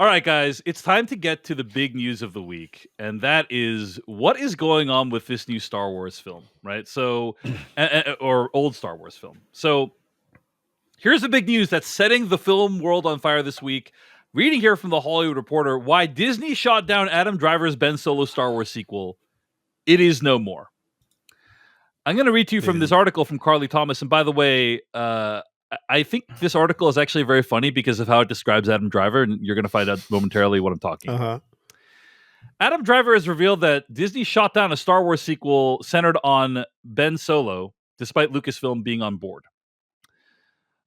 All right, guys, it's time to get to the big news of the week, and that is what is going on with this new Star Wars film, right? So, or old Star Wars film. So, here's the big news that's setting the film world on fire this week. Reading here from the Hollywood Reporter, why Disney shot down Adam Driver's Ben Solo Star Wars sequel. It is no more. I'm going to read to you from this article from Carly Thomas. And by the way, I think this article is actually very funny because of how it describes Adam Driver, and you're going to find out momentarily what I'm talking about. Adam Driver has revealed that Disney shot down a Star Wars sequel centered on Ben Solo, despite Lucasfilm being on board.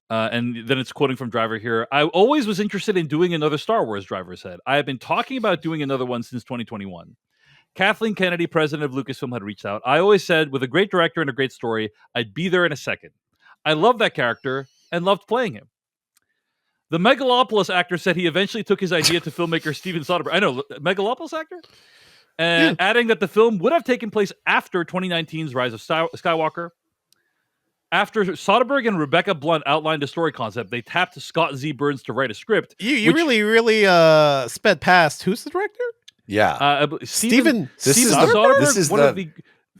And then it's quoting from Driver here. I always was interested in doing another Star Wars, Driver said. I have been talking about doing another one since 2021. Kathleen Kennedy, president of Lucasfilm, had reached out. I always said, with a great director and a great story, I'd be there in a second. I love that character and loved playing him. The Megalopolis actor said he eventually took his idea to filmmaker Steven Soderbergh. I know, Megalopolis actor? And adding that the film would have taken place after 2019's Rise of Skywalker. After Soderbergh and Rebecca Blunt outlined a story concept, they tapped Scott Z. Burns to write a script. You really sped past. Who's the director? Yeah. Steven Soderbergh? This is one of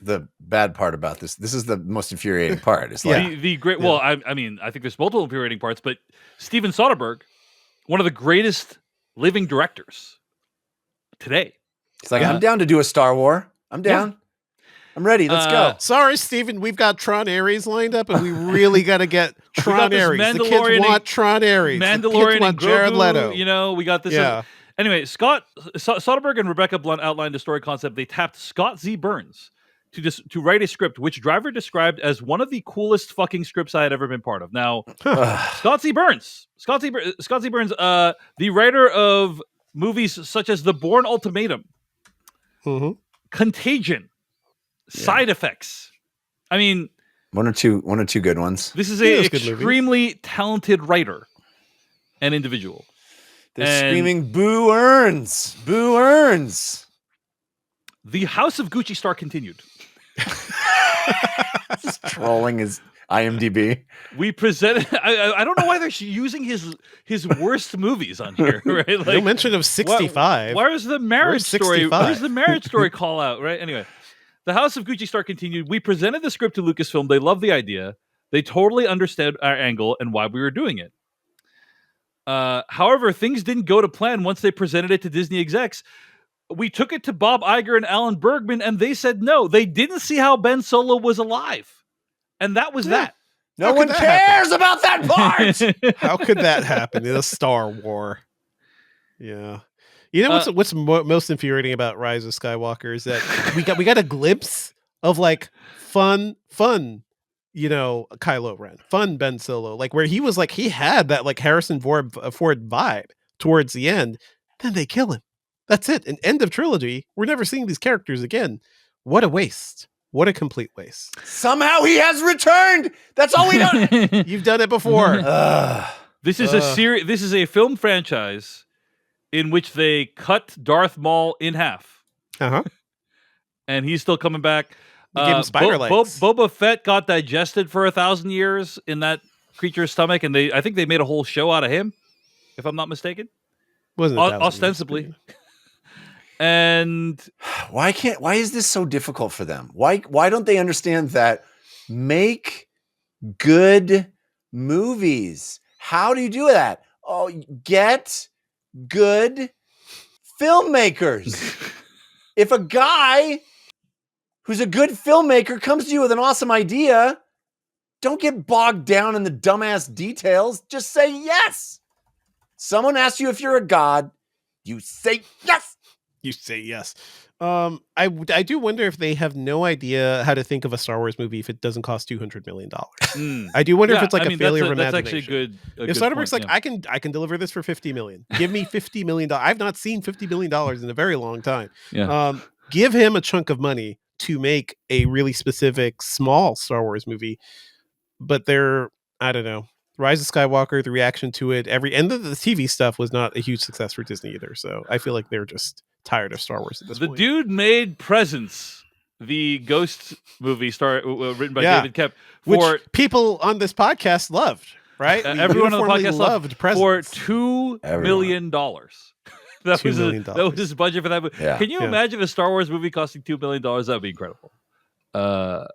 the bad part about this. This is the most infuriating part. It's like the great. Well, I mean, I think there's multiple infuriating parts, but Steven Soderbergh, one of the greatest living directors today. It's like I'm down to do a Star Wars. I'm down. Yeah. I'm ready. Let's go. Sorry, Steven. We've got Tron Ares lined up, and we really got to get Tron Ares. The kids want Tron Ares. Mandalorian want Jared Leto. You know, we got this. Yeah. Anyway, Soderbergh and Rebecca Blunt outlined a story concept. They tapped Scott Z. Burns to write a script, which Driver described as one of the coolest fucking scripts I had ever been part of. Now, Scott Z. Burns, the writer of movies such as The Bourne Ultimatum, Contagion, Side Effects. I mean, one or two good ones. This is an extremely talented writer and individual. They're screaming, "Boo earns! Boo earns!" The House of Gucci star continued. Just trolling his IMDb. We presented. I don't know why they're using his worst movies on here. Right? Like, no mention of 65. Where's the marriage story? Where's the marriage story call out? Right. Anyway, the House of Gucci star continued. We presented the script to Lucasfilm. They loved the idea. They totally understood our angle and why we were doing it. However, things didn't go to plan once they presented it to Disney execs. We took it to Bob Iger and Alan Bergman, and they said no. They didn't see how Ben Solo was alive. And that was that. No one cares about that part! How could that happen in a Star War? Yeah. You know what's most infuriating about Rise of Skywalker is that we got a glimpse of like fun, you know, Kylo Ren, fun Ben Solo, like where he was like, he had that like Harrison Ford vibe towards the end. Then they kill him. That's it. An end of trilogy. We're never seeing these characters again. What a waste. What a complete waste. Somehow he has returned. That's all we know. You've done it before. This is a series. This is a film franchise in which they cut Darth Maul in half. And he's still coming back. Give him spider legs. Boba Fett got digested for 1,000 years in that creature's stomach, and I think they made a whole show out of him, if I'm not mistaken. Wasn't ostensibly. And why is this so difficult for them? Why don't they understand that make good movies? How do you do that? Oh, get good filmmakers. If a guy who's a good filmmaker comes to you with an awesome idea, don't get bogged down in the dumbass details. Just say yes. Someone asks you if you're a god, you say yes. You say yes. I do wonder if they have no idea how to think of a Star Wars movie if it doesn't cost $200 million. I do wonder if it's like a failure of imagination. That's actually good. If Soderbergh's like, I can deliver this for $50 million. Give me $50 million. I've not seen $50 million in a very long time. Yeah. Give him a chunk of money to make a really specific small Star Wars movie. But I don't know. Rise of Skywalker, the reaction to it, and the TV stuff was not a huge success for Disney either. So I feel like they're just tired of Star Wars at this point. The dude made Presence, the Ghost movie written by David Koepp, which people on this podcast loved. right? We everyone on the uniformly podcast loved for presents. $2 million. That $2 was million. that was his budget for that movie. Yeah. Can you Yeah. imagine a Star Wars movie costing $2 million? That would be incredible.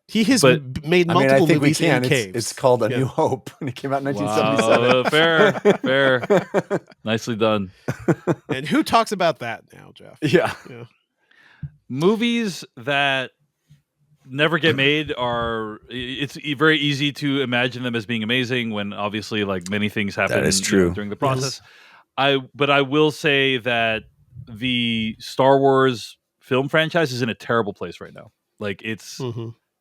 He has but- made I mean, multiple I think we movies in can. caves. It's called A Yeah. New Hope, and it came out in Wow, 1977. fair. Nicely done. And who talks about that now, Jeff? Yeah. Yeah. Movies that never get made it's very easy to imagine them as being amazing when obviously like many things happen That is true. during the process. But I will say that the Star Wars film franchise is in a terrible place right now. Like it's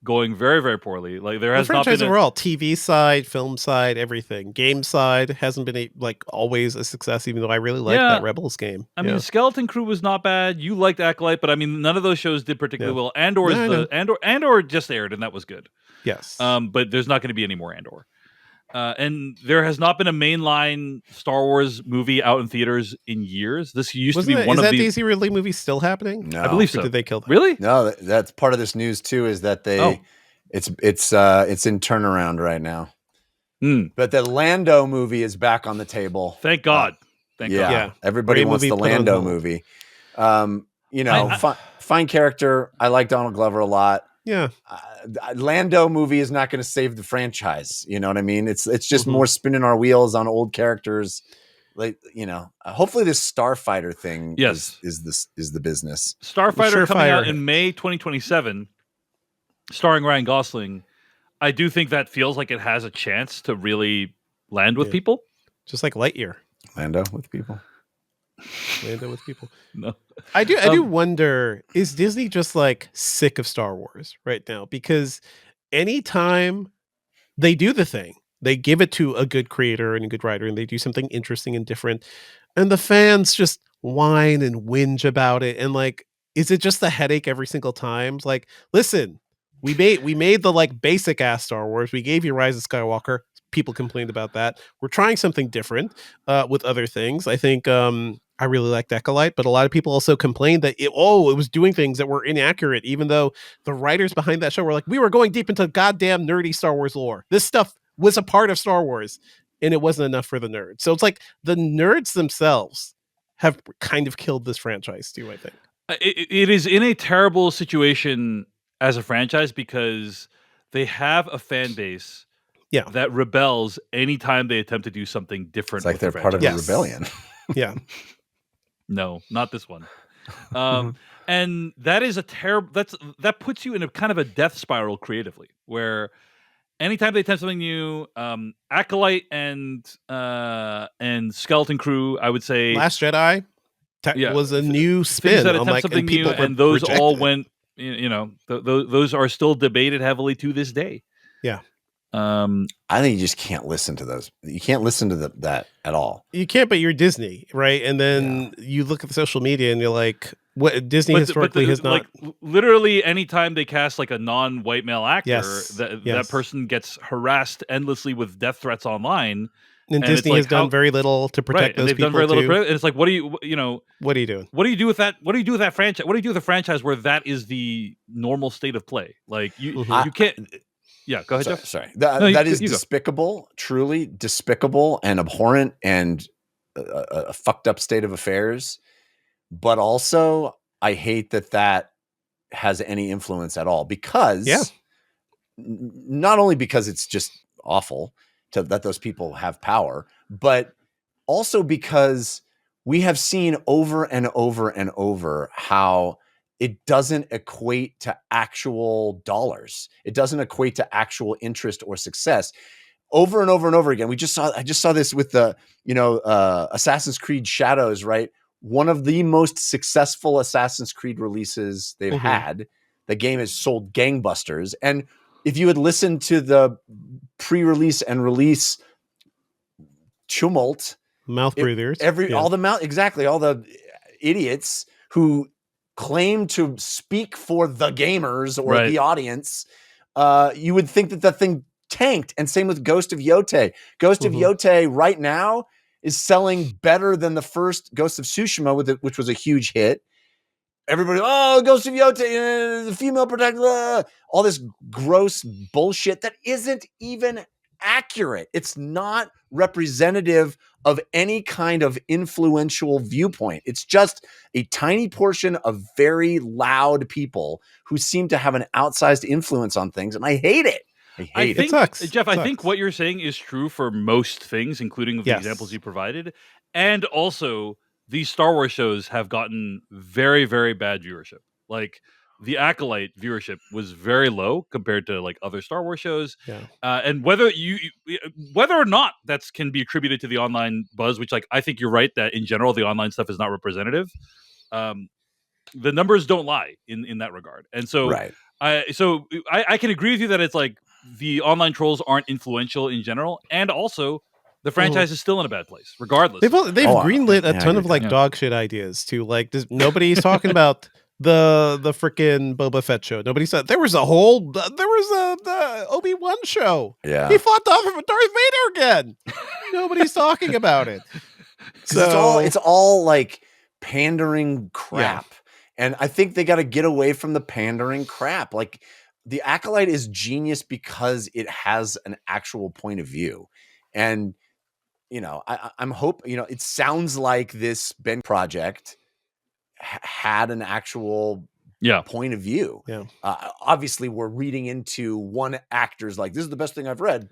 going very, very poorly. Like there The has not franchise been overall, TV side, film side, everything. Game side hasn't been always a success, even though I really like that Rebels game. I mean, Skeleton Crew was not bad. You liked Acolyte, but I mean, none of those shows did particularly well. Andor just aired, and that was good. Yes. But there's not going to be any more Andor. And there has not been a mainline Star Wars movie out in theaters in years. This used to be one of the... Is that Daisy Ridley movie still happening? No. I believe so. Or did they kill that? Really? No, that's part of this news too. Is that it's in turnaround right now. But the Lando movie is back on the table. Thank God. Thank God. Yeah, everybody wants the Lando movie. Fine character. I like Donald Glover a lot. Yeah. Lando movie is not going to save the franchise. You know what I mean? It's just more spinning our wheels on old characters. Like, hopefully this Starfighter thing is the business. Starfighter coming out in May 2027, starring Ryan Gosling. I do think that feels like it has a chance to really land with people. Just like Lightyear. Lando with people. No. I do wonder, is Disney just like sick of Star Wars right now? Because anytime they do the thing, they give it to a good creator and a good writer, and they do something interesting and different, and the fans just whine and whinge about it. And like, is it just a headache every single time? It's like, listen, we made the like basic ass Star Wars. We gave you Rise of Skywalker. People complained about that. We're trying something different with other things. I think I really liked Acolyte, but a lot of people also complained that it was doing things that were inaccurate, even though the writers behind that show were like, we were going deep into goddamn nerdy Star Wars lore. This stuff was a part of Star Wars, and it wasn't enough for the nerds. So it's like the nerds themselves have kind of killed this franchise too, I think. It is in a terrible situation as a franchise because they have a fan base that rebels anytime they attempt to do something different. It's like they're part of a rebellion. Yeah. No, not this one. And that is a terrible. That puts you in a kind of a death spiral creatively, where anytime they attempt something new, Acolyte and Skeleton Crew, I would say, Last Jedi was a new spin that on attempt something new, and those all went. Those are still debated heavily to this day. Yeah. I think you just can't listen to those. You can't listen to that at all. You can't, but you're Disney, right? And then you look at the social media and you're like, what Disney historically has not. Like, literally, anytime they cast like a non-white male actor, that person gets harassed endlessly with death threats online. And Disney has done very little to protect those people. Done very little. And it's like, what are you doing? What do you do with that? What do you do with that franchise? What do you do with a franchise where that is the normal state of play? Like you can't. Yeah, go ahead, Jeff. Sorry. That is despicable, truly despicable and abhorrent and a fucked up state of affairs. But also, I hate that has any influence at all because not only because it's just awful that those people have power, but also because we have seen over and over and over how it doesn't equate to actual dollars. It doesn't equate to actual interest or success. Over and over and over again. I just saw this with the, Assassin's Creed Shadows, right? One of the most successful Assassin's Creed releases they've had. The game has sold gangbusters. And if you had listened to the pre-release and release tumult, mouth breathers, all the idiots who claim to speak for the gamers or the audience, you would think that thing tanked. And same with Ghost of Yote. Ghost of Yote right now is selling better than the first Ghost of Tsushima, which was a huge hit. Everybody, Ghost of Yote, the female protector, all this gross bullshit that isn't even accurate. It's not representative of any kind of influential viewpoint. It's just a tiny portion of very loud people who seem to have an outsized influence on things, and I hate it. I think, It sucks. Jeff, It I think sucks. what you're saying is true for most things, including the Yes. examples you provided. And also, these Star Wars shows have gotten very, very bad viewership. Like, the Acolyte viewership was very low compared to like other Star Wars shows. Yeah. And whether whether or not that can be attributed to the online buzz, which like I think you're right that in general the online stuff is not representative. The numbers don't lie in that regard. And so Right. I can agree with you that it's like the online trolls aren't influential in general, and also the franchise is still in a bad place, regardless. They've greenlit a yeah, I ton agree of like with that. dog shit ideas too. Like nobody's talking about the freaking Boba Fett show. Nobody said there was a the Obi-Wan show. Yeah. He fought Darth Vader again. Nobody's talking about it. 'Cause it's all like pandering crap. And I think they got to get away from the pandering crap. Like the Acolyte is genius because it has an actual point of view. And, you know, I'm hoping, you know, it sounds like this Ben project had an actual point of view. Yeah. Obviously, we're reading into one actor's like, this is the best thing I've read.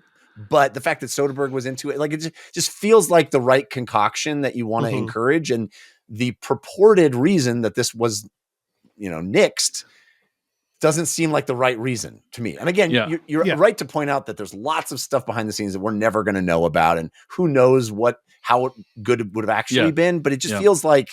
But the fact that Soderbergh was into it, like it just feels like the right concoction that you want to encourage. And the purported reason that this was, you know, nixed doesn't seem like the right reason to me. And again, you're right to point out that there's lots of stuff behind the scenes that we're never going to know about, and who knows how good it would have actually been. But it just feels like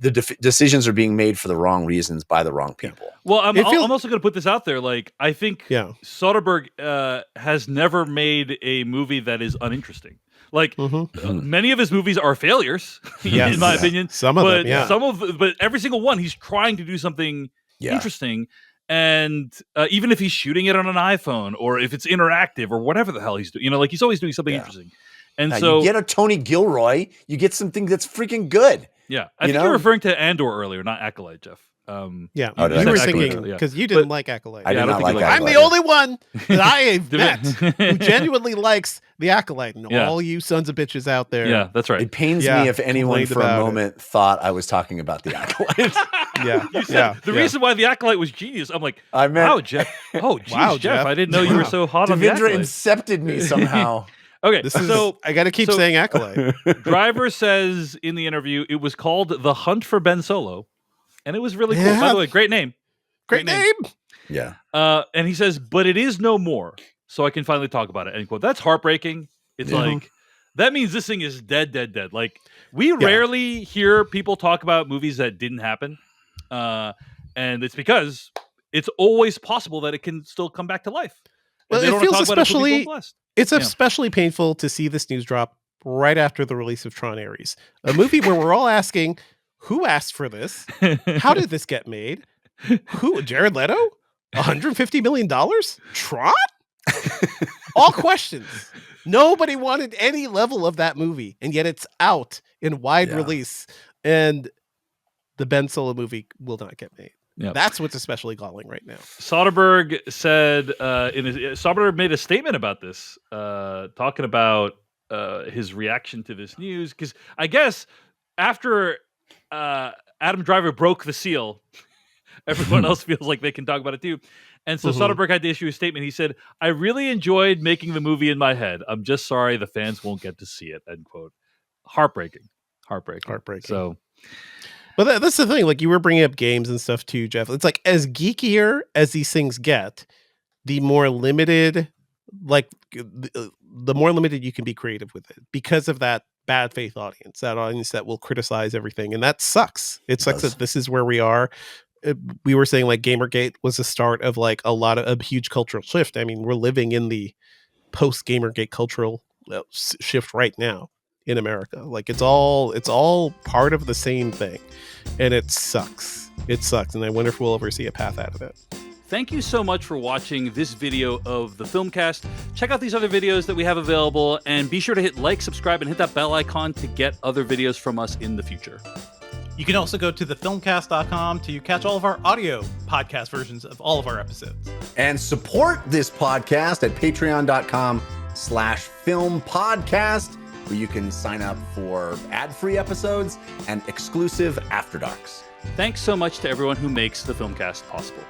the decisions are being made for the wrong reasons by the wrong people. Well, I'm also going to put this out there. Like, I think Soderbergh has never made a movie that is uninteresting. Like many of his movies are failures, in my opinion. Some of them, but every single one, he's trying to do something interesting. And even if he's shooting it on an iPhone, or if it's interactive, or whatever the hell he's doing, you know, like he's always doing something interesting. And so you get a Tony Gilroy, you get something that's freaking good. Yeah, I think you're referring to Andor earlier, not Acolyte, Jeff. You Oh, did I were say thinking Acolyte? because you didn't like Acolyte. I did not like I'm Acolyte. the only one that I have met who genuinely likes the Acolyte, and all you sons of bitches out there. Yeah, that's right. It pains me if anyone for a moment thought I was talking about the Acolyte. The reason why the Acolyte was genius. I'm like, I meant, wow, Jeff. Oh, geez, Wow, Jeff. I didn't know you were so hot on the Devindra Acolyte. incepted me somehow. Okay, so I got to keep saying Acolyte. Driver says in the interview it was called The Hunt for Ben Solo, and it was really cool. By the way, great name. Great name. Yeah. And he says, but it is no more, so I can finally talk about it. End quote. That's heartbreaking. It's like, that means this thing is dead. Like, we rarely hear people talk about movies that didn't happen. And it's because it's always possible that it can still come back to life. Well, it feels especially painful to see this news drop right after the release of Tron Ares, a movie where we're all asking, who asked for this? How did this get made? Who? Jared Leto? $150 million? Tron? All questions. Nobody wanted any level of that movie, and yet it's out in wide release, and the Ben Solo movie will not get made. Yep. That's what's especially galling right now. Soderbergh said Soderbergh made a statement about this, talking about his reaction to this news, because I guess after Adam Driver broke the seal, everyone else feels like they can talk about it too. And so Soderbergh had to issue a statement. He said, "I really enjoyed making the movie in my head. I'm just sorry the fans won't get to see it." End quote. Heartbreaking. So. But that's the thing. Like, you were bringing up games and stuff too, Jeff. It's like, as geekier as these things get, the more limited, the more limited you can be creative with it because of that bad faith audience, that audience that will criticize everything. And that sucks. It sucks that this is where we are. We were saying like Gamergate was the start of like a huge cultural shift. I mean, we're living in the post Gamergate cultural shift right now in America. Like, it's all part of the same thing, and it sucks. And I wonder if we'll ever see a path out of it. Thank you so much for watching this video of the Filmcast. Check out these other videos that we have available, and be sure to hit like, subscribe, and hit that bell icon to get other videos from us in the future. You can also go to thefilmcast.com to catch all of our audio podcast versions of all of our episodes. And support this podcast at patreon.com/filmpodcast, where you can sign up for ad-free episodes and exclusive After Darks. Thanks so much to everyone who makes the Filmcast possible.